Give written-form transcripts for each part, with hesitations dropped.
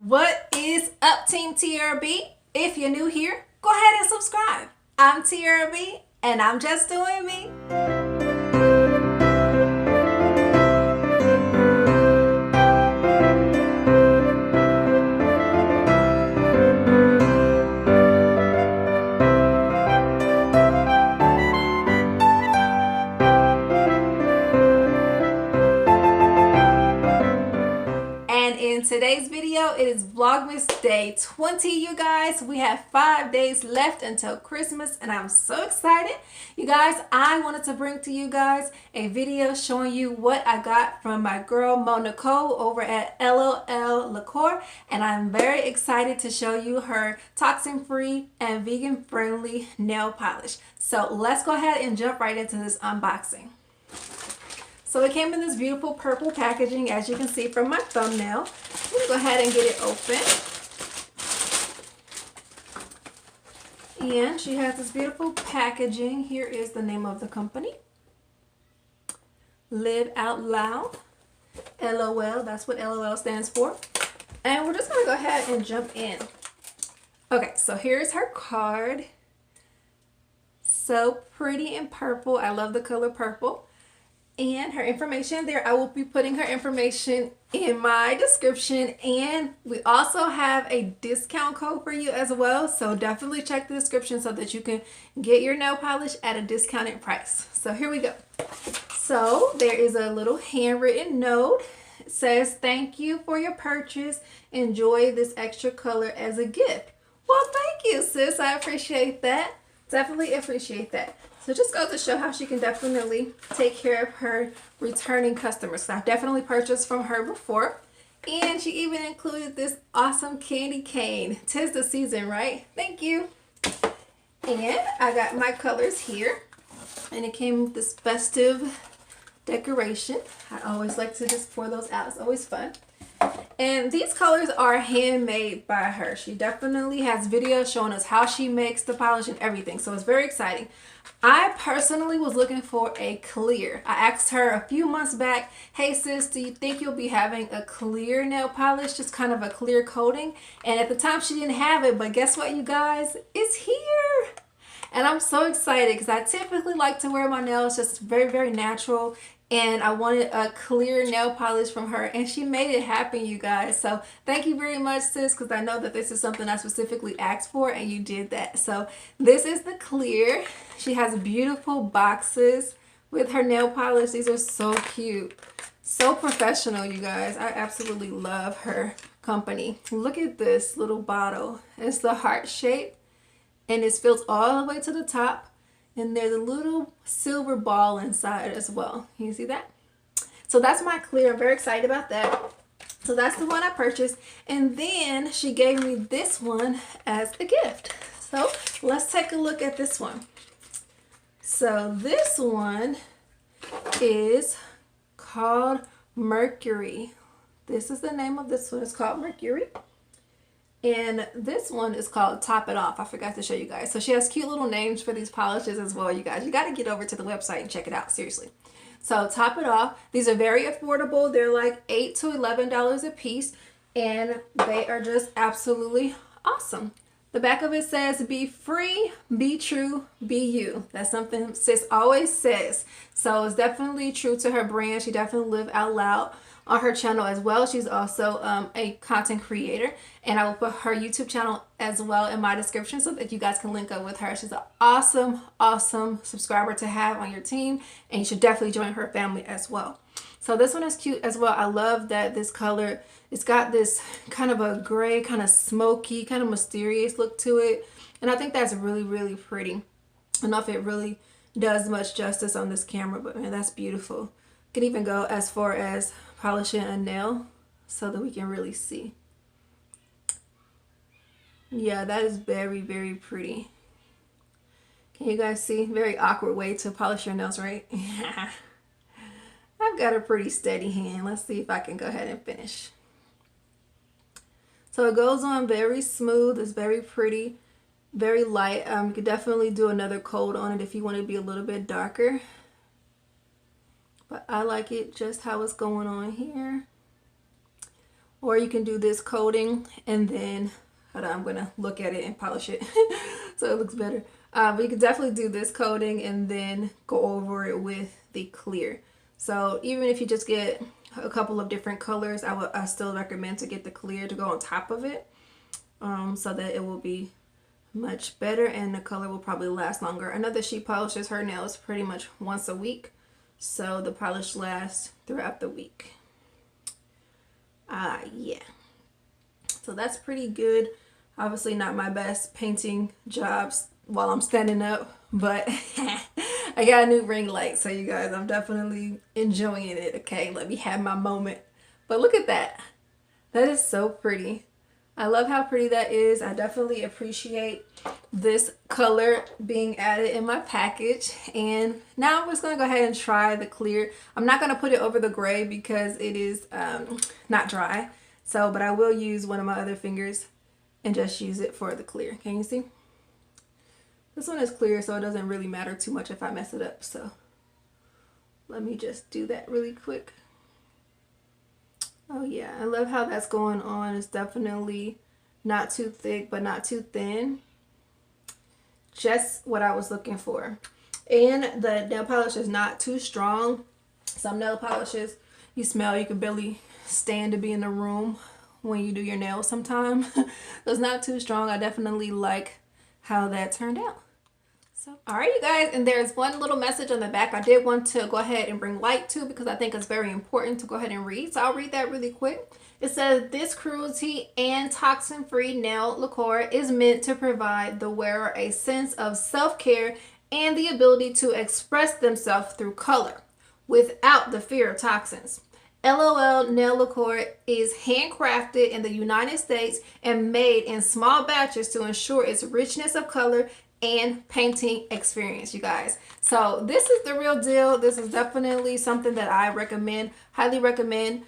What is up, Team Tiarrea B? If you're new here, go ahead and subscribe. I'm Tiarrea B, and I'm just doing me. And in today's video, it is Vlogmas day 20, you guys. We have 5 days left until Christmas, and I'm so excited. You guys, I wanted to bring to you guys a video showing you what I got from my girl, Nicole, over at LOL Lacquer, and I'm very excited to show you her toxin-free and vegan-friendly nail polish. So let's go ahead and jump right into this unboxing. So it came in this beautiful purple packaging, as you can see from my thumbnail. I'm going to go ahead and get it open. And she has this beautiful packaging. Here is the name of the company. Live Out Loud. LOL, that's what LOL stands for. And we're just going to go ahead and jump in. Okay, so here's her card. So pretty and purple. I love the color purple. And her information there. I will be putting her information in my description, and we also have a discount code for you as well, so definitely check the description so that you can get your nail polish at a discounted price. So here we go. So there is a little handwritten note. It says, "Thank you for your purchase. Enjoy this extra color as a gift." Well, thank you, sis. I appreciate that. Definitely appreciate that. So just goes to show how she can definitely take care of her returning customers. So I've definitely purchased from her before. And she even included this awesome candy cane. 'Tis the season, right? Thank you. And I got my colors here. And it came with this festive decoration. I always like to just pour those out. It's always fun. And these colors are handmade by her. She definitely has videos showing us how she makes the polish and everything. So it's very exciting. I personally was looking for a clear. I asked her a few months back, "Hey sis, do you think you'll be having a clear nail polish? Just kind of a clear coating." And at the time she didn't have it, but guess what, you guys? It's here. And I'm so excited because I typically like to wear my nails just very, very natural. And I wanted a clear nail polish from her, and she made it happen, you guys. So thank you very much, sis, because I know that this is something I specifically asked for, and you did that. So this is the clear. She has beautiful boxes with her nail polish. These are so cute. So professional, you guys. I absolutely love her company. Look at this little bottle. It's the heart shape, and it's filled all the way to the top. And there's a little silver ball inside as well. Can you see that? So that's my clear. I'm very excited about that. So that's the one I purchased. And then she gave me this one as a gift. So let's take a look at this one. So this one is called Mercury. This is the name of this one. It's called Mercury. And this one is called Top It Off. I forgot to show you guys. So she has cute little names for these polishes as well, you guys. You got to get over to the website and check it out, seriously. So Top It Off. These are very affordable. They're like $8 to $11 a piece. And they are just absolutely awesome. The back of it says, "Be free, be true, be you." That's something sis always says. So it's definitely true to her brand. She definitely live out loud on her channel as well. She's also a content creator, and I will put her YouTube channel as well in my description so that you guys can link up with her. She's an awesome subscriber to have on your team, and you should definitely join her family as well. So this one is cute as well. I love that this color, it's got this kind of a gray, kind of smoky, kind of mysterious look to it, and I think that's really, really pretty. I don't know if it really does much justice on this camera, but man, that's beautiful. Can even go as far as polishing a nail so that we can really see. Yeah, that is very, very pretty. Can you guys see? Very awkward way to polish your nails, right? I've got a pretty steady hand. Let's see if I can go ahead and finish. So it goes on very smooth. It's very pretty, very light. You could definitely do another coat on it if you want to be a little bit darker. But I like it just how it's going on here. or you can do this coating and then, hold on, I'm gonna look at it and polish it so it looks better. But you can definitely do this coating and then go over it with the clear. So even if you just get a couple of different colors, I still recommend to get the clear to go on top of it, so that it will be much better and the color will probably last longer. I know that she polishes her nails pretty much once a week, so the polish lasts throughout the week. Yeah, so that's pretty good. Obviously not my best painting jobs while I'm standing up, but I got a new ring light, so you guys, I'm definitely enjoying it. Okay, let me have my moment. But look at that. That is so pretty. I love how pretty that is. I definitely appreciate this color being added in my package. And now I'm just going to go ahead and try the clear. I'm not going to put it over the gray because it is not dry. So, but I will use one of my other fingers and just use it for the clear. Can you see? This one is clear, so it doesn't really matter too much if I mess it up. So let me just do that really quick. Oh yeah, I love how that's going on. It's definitely not too thick, but not too thin. Just what I was looking for. And the nail polish is not too strong. Some nail polishes, you smell, you can barely stand to be in the room when you do your nails sometimes. It's not too strong. I definitely like how that turned out. So, all right, you guys, and there's one little message on the back I did want to go ahead and bring light to because I think it's very important to go ahead and read. So I'll read that really quick. It says, this cruelty and toxin-free nail lacquer is meant to provide the wearer a sense of self-care and the ability to express themselves through color without the fear of toxins. LOL Nail Lacquer is handcrafted in the United States and made in small batches to ensure its richness of color and painting experience, you guys. So this is the real deal. This is definitely something that I recommend, highly recommend,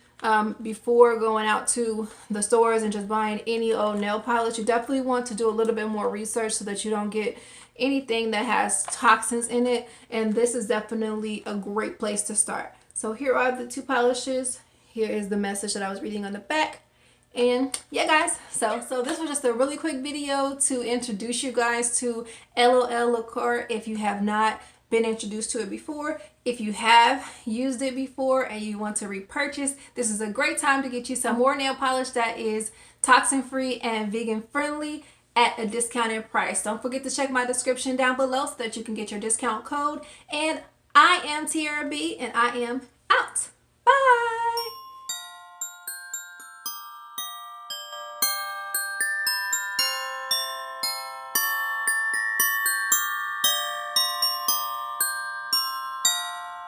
before going out to the stores and just buying any old nail polish. You definitely want to do a little bit more research so that you don't get anything that has toxins in it. And this is definitely a great place to start. So here are the two polishes. Here is the message that I was reading on the back. And yeah, guys, so this was just a really quick video to introduce you guys to LOL Lacquer if you have not been introduced to it before. If you have used it before and you want to repurchase, this is a great time to get you some more nail polish that is toxin free and vegan friendly at a discounted price. Don't forget to check my description down below so that you can get your discount code. And I am Tiarrea B and I am out. Bye.